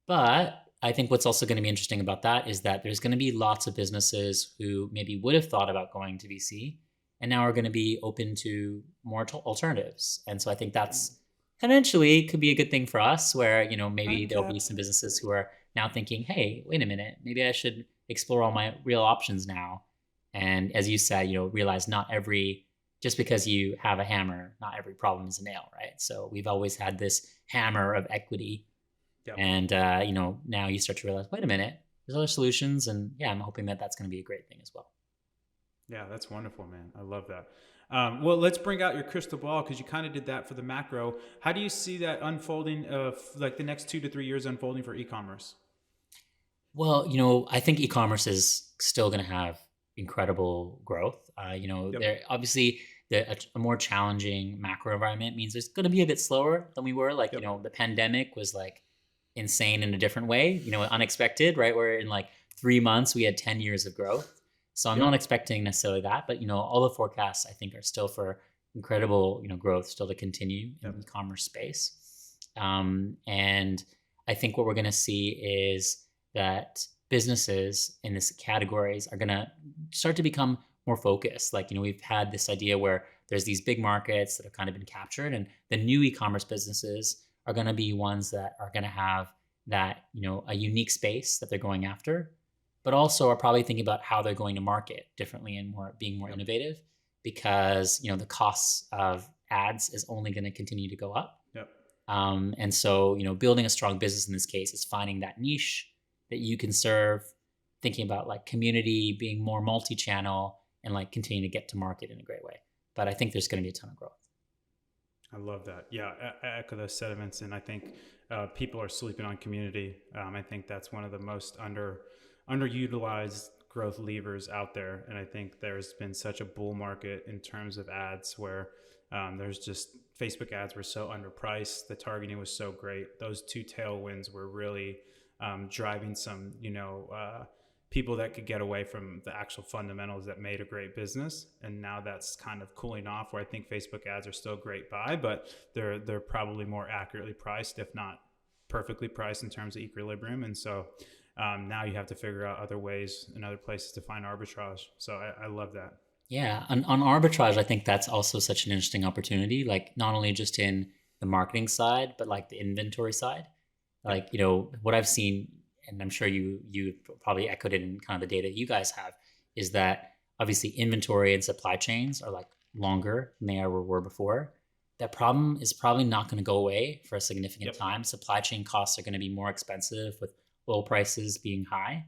But I think what's also going to be interesting about that is that there's going to be lots of businesses who maybe would have thought about going to VC and now are going to be open to more alternatives. And so I think that's eventually could be a good thing for us, where, maybe there'll be some businesses who are now thinking, hey, wait a minute, maybe I should explore all my real options now. And as you said, realize just because you have a hammer, not every problem is a nail, right? So we've always had this hammer of equity. And, now you start to realize, wait a minute, there's other solutions. And yeah, I'm hoping that that's going to be a great thing as well. Yeah, that's wonderful, man. I love that. Well, let's bring out your crystal ball because you kind of did that for the macro. How do you see that unfolding of like the next 2 to 3 years unfolding for e-commerce? Well, I think e-commerce is still going to have incredible growth. Yep. There obviously a more challenging macro environment means it's going to be a bit slower than we were. Like, Yep. the pandemic was like insane in a different way, unexpected, right? Where in like 3 months we had 10 years of growth. So I'm not Yep. expecting necessarily that, but all the forecasts I think are still for incredible, growth still to continue in Yep. the e-commerce space. And I think what we're going to see is that businesses in this categories are going to start to become more focused. Like, we've had this idea where there's these big markets that have kind of been captured, and the new e-commerce businesses are going to be ones that are going to have that, a unique space that they're going after, but also are probably thinking about how they're going to market differently and being more Yep. innovative, because, the costs of ads is only going to continue to go up. Yep. And so, building a strong business in this case is finding that niche that you can serve, thinking about like community, being more multi-channel, and like continue to get to market in a great way. But I think there's going to be a ton of growth. I love that. Yeah, I echo those sentiments, and I think people are sleeping on community. I think that's one of the most underutilized growth levers out there, and I think there's been such a bull market in terms of ads where there's just Facebook ads were so underpriced, the targeting was so great. Those two tailwinds were really driving some, people that could get away from the actual fundamentals that made a great business. And now that's kind of cooling off, where I think Facebook ads are still a great buy, but they're probably more accurately priced, if not perfectly priced in terms of equilibrium. And so now you have to figure out other ways and other places to find arbitrage. So I love that. Yeah, on arbitrage, I think that's also such an interesting opportunity. Like, not only just in the marketing side, but like the inventory side. Yep. Like, what I've seen, and I'm sure you probably echoed it in kind of the data you guys have, is that obviously inventory and supply chains are like longer than they ever were before. That problem is probably not going to go away for a significant Yep. time. Supply chain costs are going to be more expensive with oil prices being high.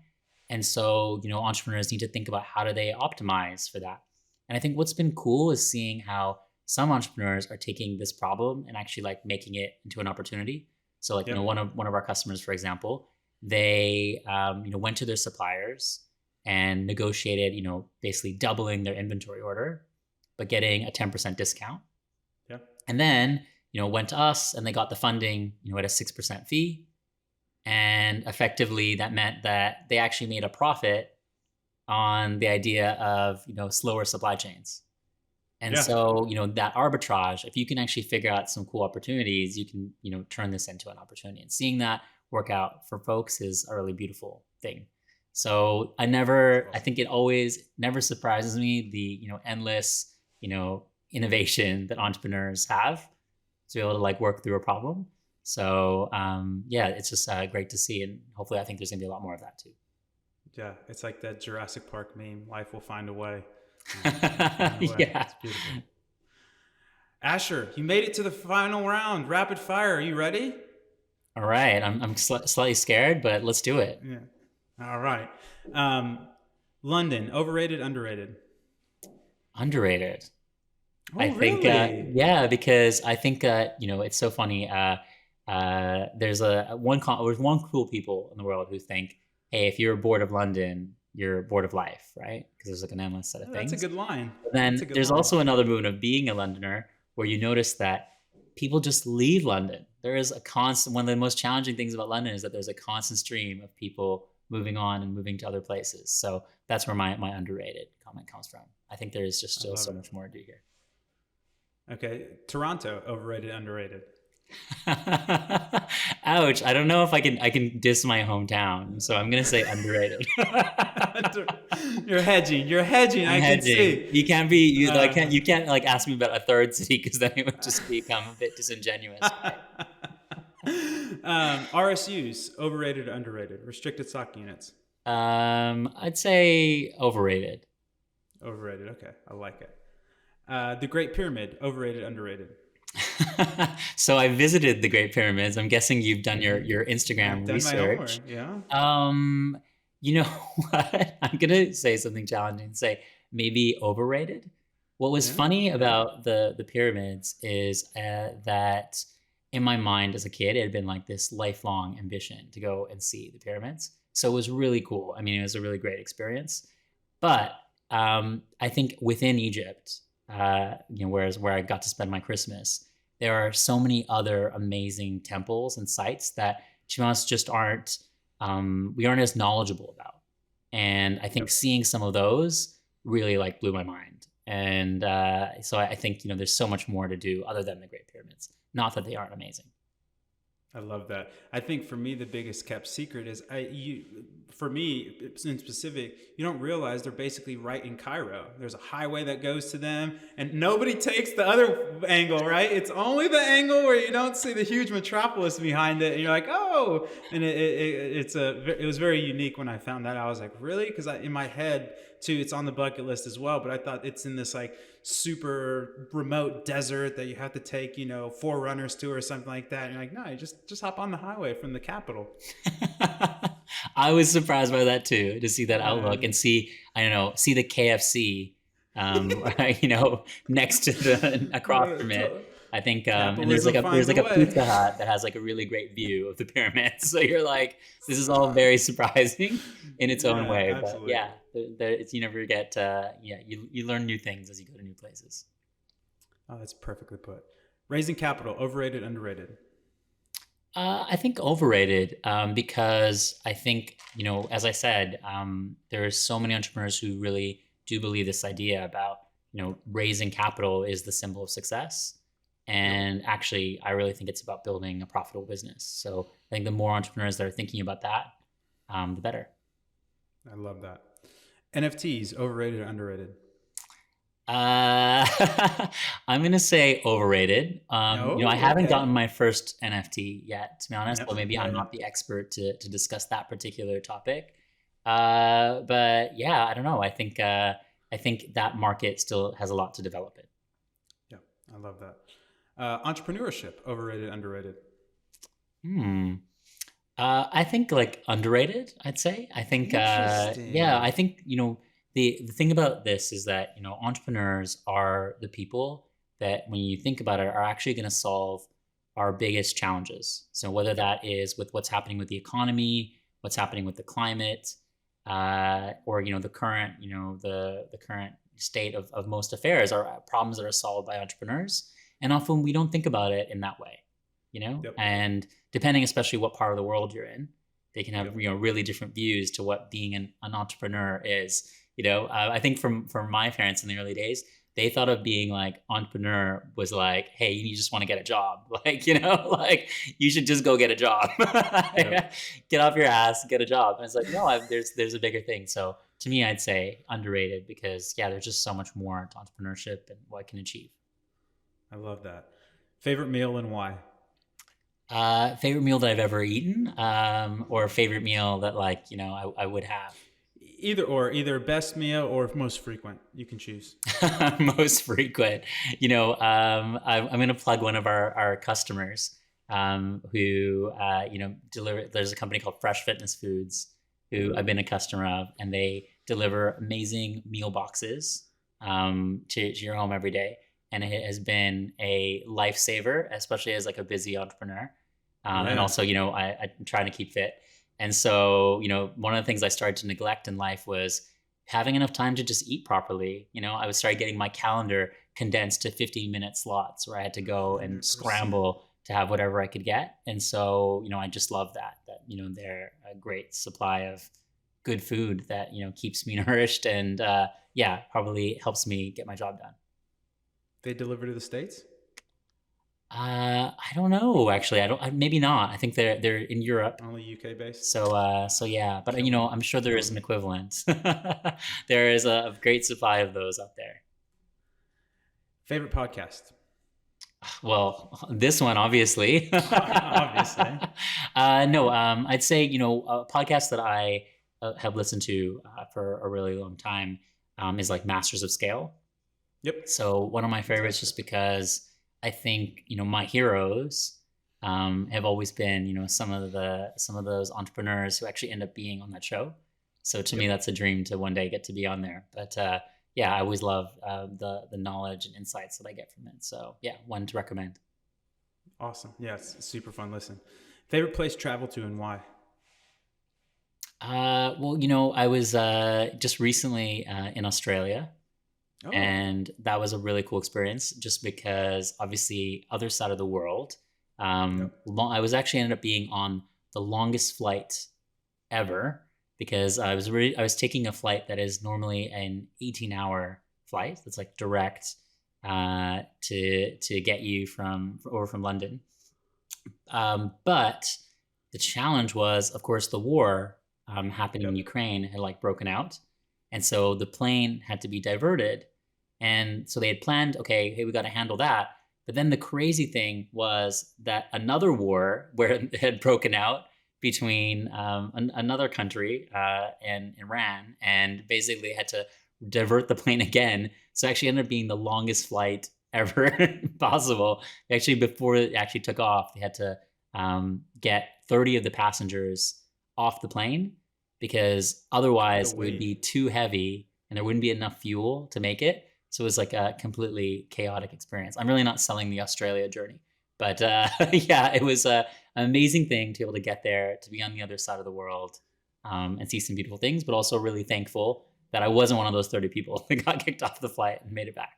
And so, entrepreneurs need to think about how do they optimize for that. And I think what's been cool is seeing how some entrepreneurs are taking this problem and actually like making it into an opportunity. So like, Yep. one of our customers, for example, they went to their suppliers and negotiated, basically doubling their inventory order, but getting a 10% discount. Yep. And then, went to us and they got the funding, at a 6% fee. And effectively that meant that they actually made a profit on the idea of, slower supply chains. And Yeah. so, that arbitrage, if you can actually figure out some cool opportunities, you can, turn this into an opportunity. And seeing that work out for folks is a really beautiful thing. So I think it always never surprises me the, endless, innovation that entrepreneurs have to be able to like work through a problem. So yeah, it's just great to see. And hopefully I think there's gonna be a lot more of that too. Yeah. It's like that Jurassic Park meme, life will find a way. Find a way. Yeah. It's beautiful. Asher, you made it to the final round. Rapid fire. Are you ready? All right. I'm slightly scared, but let's do it. Yeah. All right. Um, London, overrated, underrated? Underrated. I Oh, think, really? yeah, because I think, it's so funny. There's there's one cool people in the world who think, hey, if you're bored of London, you're bored of life, right? Because there's like an endless set of Oh, that's a things. good line. But That's a then good there's line. also another movement of being a Londoner where you notice that people just leave London. There is a constant, one of the most challenging things about London is that there's a constant stream of people moving on and moving to other places. So that's where my underrated comment comes from. I think there is just I still love so it. much more to do here. Okay. Toronto, overrated, underrated? Ouch. I don't know if I can diss my hometown. So I'm gonna say underrated. You're hedging. You're hedging. I'm I can hedging. see. You can't be you like Uh, can't you can't like ask me about a third city because then it would just become a bit disingenuous, right? RSUs, overrated, underrated? Restricted stock units, I'd say overrated. overrated. Okay, I like it. The Great Pyramid, overrated, underrated? So I visited the Great Pyramids. I'm guessing you've done your I've Instagram done my homework. research. Yeah. Um, you know what? I'm gonna say something challenging. Say maybe overrated. What was Yeah. funny Yeah. about the pyramids is that in my mind as a kid, it had been like this lifelong ambition to go and see the pyramids. So it was really cool. I mean, it was a really great experience. But I think within Egypt, whereas where I got to spend my Christmas, there are so many other amazing temples and sites that to be honest just aren't we aren't as knowledgeable about. And I think Yep. seeing some of those really like blew my mind. And so I think there's so much more to do other than the Great Pyramids. Not that they aren't amazing. I love that. I think for me, the biggest kept secret is for me in specific, you don't realize they're basically right in Cairo. There's a highway that goes to them and nobody takes the other angle, right? It's only the angle where you don't see the huge metropolis behind it. And you're like, oh, and it was very unique when I found that. I was like, really? Because in my head too, it's on the bucket list as well. But I thought it's in this like super remote desert that you have to take, 4 runners to or something like that. And you're like, no, you just hop on the highway from the capital. I was surprised by that too, to see that outlook Uh, and see, I don't know, see the KFC, next to the across from it. I think, and there's like Capitalism a there's finds a like a way. Pizza Hut that has like a really great view of the pyramids. So you're like, this is all very surprising in its own Yeah, way. But absolutely. yeah, it's you never get, you learn new things as you go to new places. Oh, that's perfectly put. Raising capital, overrated, underrated. I think overrated because I think, as I said, there are so many entrepreneurs who really do believe this idea about, raising capital is the symbol of success. Yep, And actually, I really think it's about building a profitable business. So I think the more entrepreneurs that are thinking about that, the better. I love that. NFTs, overrated or underrated? Uh, I'm gonna say overrated. I Oh, haven't okay. gotten my first NFT yet, to be honest. No, So maybe yeah, I'm yeah. not the expert to discuss that particular topic. But yeah, I don't know. I think that market still has a lot to develop in. Yeah, I love that. Entrepreneurship, overrated, underrated. Hmm. I think like underrated, I'd say. I think, yeah, Interesting. I think, the thing about this is that, entrepreneurs are the people that when you think about it are actually going to solve our biggest challenges. So whether Yep. that is with what's happening with the economy, what's happening with the climate, or, the current, the current state of most affairs are problems that are solved by entrepreneurs. And often we don't think about it in that way, Yep. and depending especially what part of the world you're in, they can have Yep. really different views to what being an entrepreneur is. I think from my parents in the early days, they thought of being like entrepreneur was like, hey, you just want to get a job, like like you should just go get a job, Yep. get off your ass, get a job. And it's like, no, there's a bigger thing. So to me, I'd say underrated because yeah, there's just so much more to entrepreneurship and what it can achieve. I love that. Favorite meal and why? Favorite meal that I've ever eaten, or favorite meal that like I would have. Either or, either best meal or most frequent. You can choose. Most frequent. I'm going to plug one of our customers who deliver. There's a company called Fresh Fitness Foods who I've been a customer of, and they deliver amazing meal boxes to your home every day. And it has been a lifesaver, especially as like a busy entrepreneur. And Yeah. also, I'm trying to keep fit. And so, one of the things I started to neglect in life was having enough time to just eat properly. I was started getting my calendar condensed to 15-minute slots where I had to go and 100%. scramble to have whatever I could get. And so, I just love that, they're a great supply of good food that, keeps me nourished and, yeah, probably helps me get my job done. They deliver to the States? I don't know. Actually, I don't. Maybe not. I think they're in Europe. Only UK based? So yeah. But Killing me. I'm sure there is Killing an me. equivalent. There is a great supply of those out there. Favorite podcast? Well, this one obviously. Obviously. No, I'd say a podcast that I have listened to for a really long time is like Masters of Scale. Yep. So one of my favorites, Fantastic. just because I think my heroes have always been some of those entrepreneurs who actually end up being on that show. So to me, Yep. that's a dream to one day get to be on there. But yeah, I always love the knowledge and insights that I get from it. So yeah, one to recommend. Awesome. Yeah, it's super fun. Listen, favorite place to travel to and why? Well, I was just recently in Australia, Oh, and that was a really cool experience just because obviously other side of the world. yep. I was actually ended up being on the longest flight ever because I was taking a flight that is normally an 18-hour flight that's like direct to get you from over from London. But the challenge was, of course, the war happening in Yep. Ukraine had like broken out, and so the plane had to be diverted. And so they had planned, okay, hey, we got to handle that. But then the crazy thing was that another war where it had broken out between another country and Iran, and basically had to divert the plane again. So it actually ended up being the longest flight ever possible. Actually, before it actually took off, they had to get 30 of the passengers off the plane because The otherwise it would weight. be too heavy and there wouldn't be enough fuel to make it. So it was like a completely chaotic experience. I'm really not selling the Australia journey, but yeah, it was an amazing thing to be able to get there, to be on the other side of the world, and see some beautiful things, but also really thankful that I wasn't one of those 30 people that got kicked off the flight and made it back.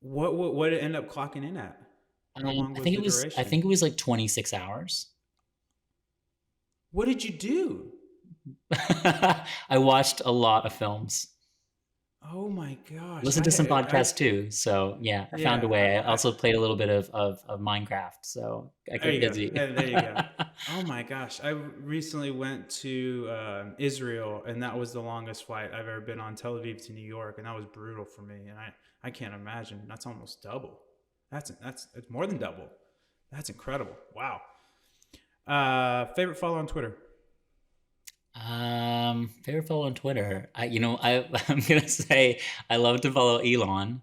What did it end up clocking in at? How long was the I duration? think it was like 26 hours. What did you do? I watched a lot of films. Oh my gosh. Listened to some podcasts too. So yeah, I found a Yeah, way. I I also played a little bit of Minecraft. So I there kept you go. busy. Hey, there you go. Oh my gosh. I recently went to Israel, and that was the longest flight I've ever been on, Tel Aviv to New York, and that was brutal for me. And I can't imagine. That's almost double. That's it's more than double. That's incredible. Wow. Favorite follow on Twitter? Favorite follow on Twitter. I'm gonna say I love to follow Elon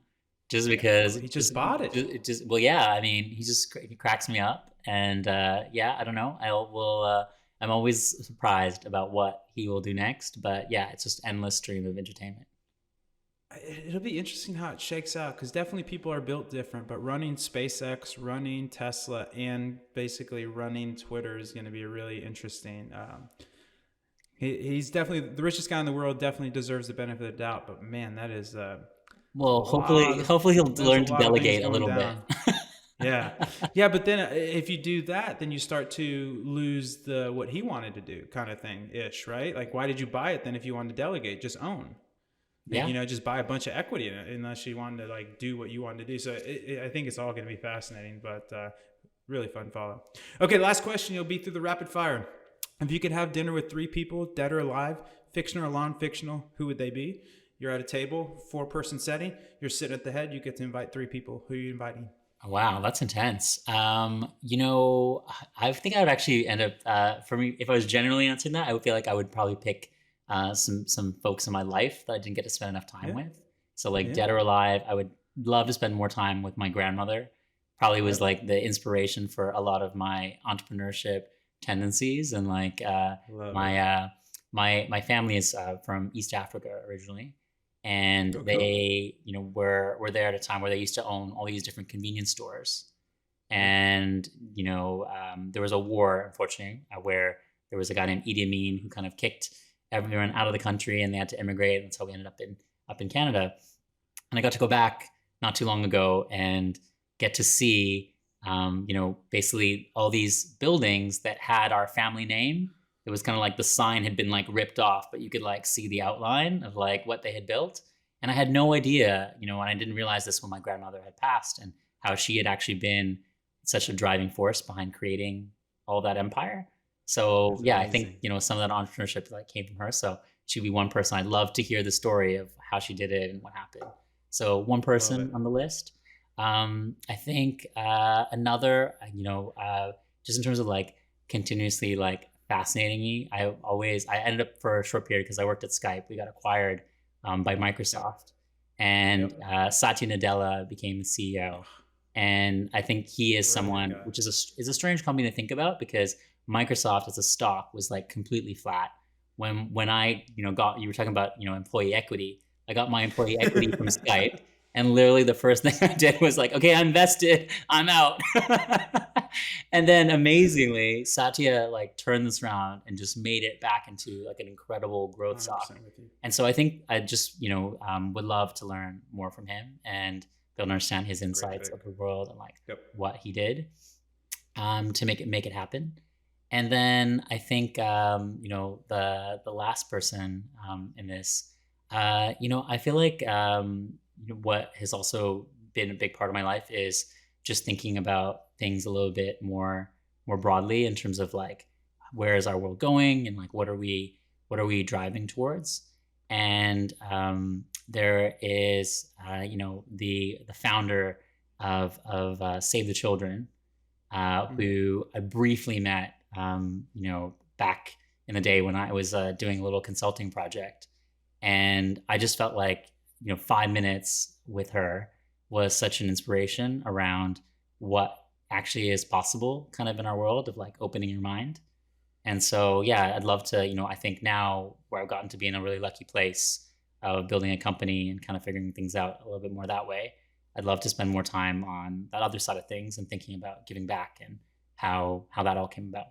just Yeah, because he just bought it. well, yeah, I mean he cracks me up, and yeah, I don't know, I'm always surprised about what he will do next, but yeah, it's just endless stream of entertainment. It'll be interesting how it shakes out because definitely people are built different. But running SpaceX, running Tesla, and basically running Twitter is going to be really interesting. He's definitely the richest guy in the world. Definitely deserves the benefit of the doubt. But man, that is Well, lot. hopefully he'll There's a learn to lot of things delegate a going little bit. down. Yeah, yeah, but then if you do that, then you start to lose the what he wanted to do, kind of thing ish, right? Like, why did you buy it then if you wanted to delegate? Just own, and Yeah. just buy a bunch of equity in it, unless you wanted to like do what you wanted to do. So I think it's all going to be fascinating, but really fun follow. Okay, last question. You'll be through the rapid fire. If you could have dinner with three people, dead or alive, fictional or non-fictional, who would they be? You're at a table, four-person setting. You're sitting at the head. You get to invite three people. Who are you inviting? Wow, that's intense. I think I would actually end up for me if I was generally answering that, I would feel like I would probably pick some folks in my life that I didn't get to spend enough time Yeah, with. So like yeah, dead or alive, I would love to spend more time with my grandmother. Probably was yep. like the inspiration for a lot of my entrepreneurship tendencies, and like Love it. my my family is from East Africa originally, and Oh, cool. they were there at a time where they used to own all these different convenience stores. Yeah. And there was a war, unfortunately, where there was a guy named Idi Amin who kind of kicked everyone out of the country, and they had to immigrate. And that's how we ended up in Canada. And I got to go back not too long ago and get to see, basically all these buildings that had our family name. It was kind of like the sign had been like ripped off, but you could like see the outline of like what they had built. And I had no idea, and I didn't realize this when my grandmother had passed, and how she had actually been such a driving force behind creating all that empire. So That's yeah, I think amazing. some of that entrepreneurship like came from her. So she'd be one person I'd love to hear the story of how she did it and what happened. So one Love person it. on the list. I think another, just in terms of like continuously like fascinating me. I ended up for a short period because I worked at Skype. We got acquired by Yep. Microsoft, and Yep. Satya Nadella became the CEO. Oh, And I think he is brilliant someone guy. which is a strange company to think about because Microsoft as a stock was like completely flat when I got you were talking about employee equity. I got my employee equity from Skype. And literally the first thing I did was like, okay, I invested, I'm out. And then amazingly, Satya like turned this around and just made it back into like an incredible growth stock. 100% with you. And so I think I just, would love to learn more from him and build understand his insights of the world and like what he did to make it happen. And then I think, the last person in this, I feel like what has also been a big part of my life is just thinking about things a little bit more broadly in terms of like, where is our world going and like, what are we driving towards? And there is, the founder of Save the Children, who I briefly met, back in the day when I was doing a little consulting project. And I just felt like, 5 minutes with her was such an inspiration around what actually is possible kind of in our world of like opening your mind. And so, yeah, I'd love to, I think now where I've gotten to be in a really lucky place of building a company and kind of figuring things out a little bit more that way, I'd love to spend more time on that other side of things and thinking about giving back and how that all came about.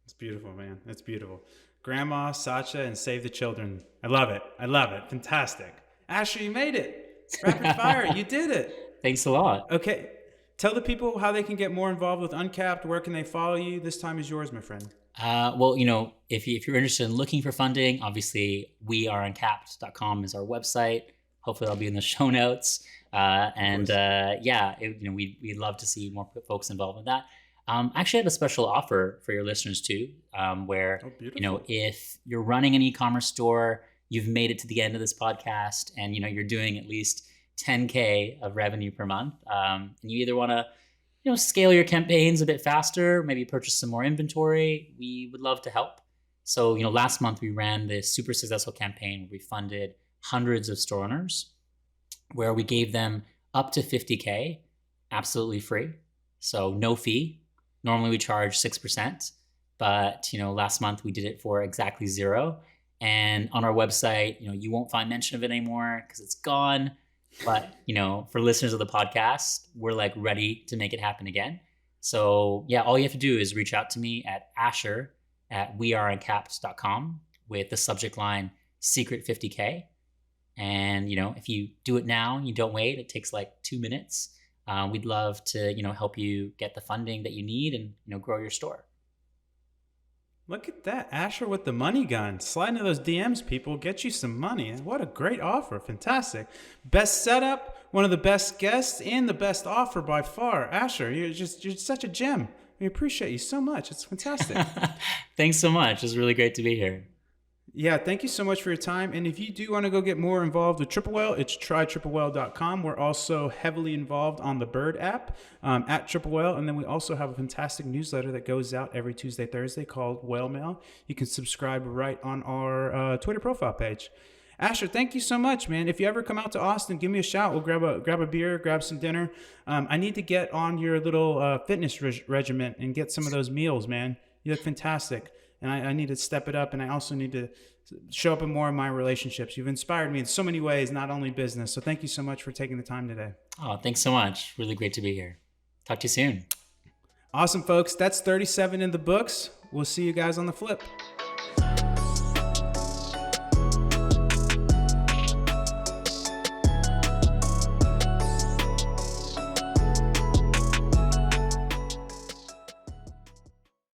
It's beautiful, man. It's beautiful. Grandma, Satya, and Save the Children. I love it. I love it. Fantastic. Asher, you made it. Rapid fire. You did it. Thanks a lot. Okay. Tell the people how they can get more involved with Uncapped. Where can they follow you? This time is yours, my friend. Well, if you're interested in looking for funding, obviously weareuncapped.com is our website. Hopefully that'll be in the show notes. We'd love to see more folks involved with that. Actually, I have a special offer for your listeners too, where, if you're running an e-commerce store, you've made it to the end of this podcast and, you're doing at least 10K of revenue per month. And you either want to, scale your campaigns a bit faster, maybe purchase some more inventory, we would love to help. So, last month we ran this super successful campaign where we funded hundreds of store owners where we gave them up to 50K absolutely free. So no fee. Normally we charge 6%, but last month we did it for exactly 0. And on our website, you won't find mention of it anymore because it's gone. But for listeners of the podcast, we're like ready to make it happen again. So yeah, all you have to do is reach out to me at asher@weareuncapped.com with the subject line secret 50K. And if you do it now, you don't wait. It takes like 2 minutes. We'd love to, help you get the funding that you need and, grow your store. Look at that. Asher with the money gun. Slide into those DMs, people. Get you some money. What a great offer. Fantastic. Best setup, one of the best guests, and the best offer by far. Asher, you're such a gem. We appreciate you so much. It's fantastic. Thanks so much. It's really great to be here. Yeah, thank you so much for your time. And if you do want to go get more involved with Triple Whale, it's trytriplewhale.com. We're also heavily involved on the Bird app at Triple Whale. And then we also have a fantastic newsletter that goes out every Tuesday, Thursday called Whale Mail. You can subscribe right on our Twitter profile page. Asher, thank you so much, man. If you ever come out to Austin, give me a shout. We'll grab a beer, grab some dinner. I need to get on your little fitness regiment and get some of those meals, man. You look fantastic. And I need to step it up, and I also need to show up in more of my relationships. You've inspired me in so many ways, not only business. So thank you so much for taking the time today. Oh, thanks so much. Really great to be here. Talk to you soon. Awesome, folks. That's 37 in the books. We'll see you guys on the flip.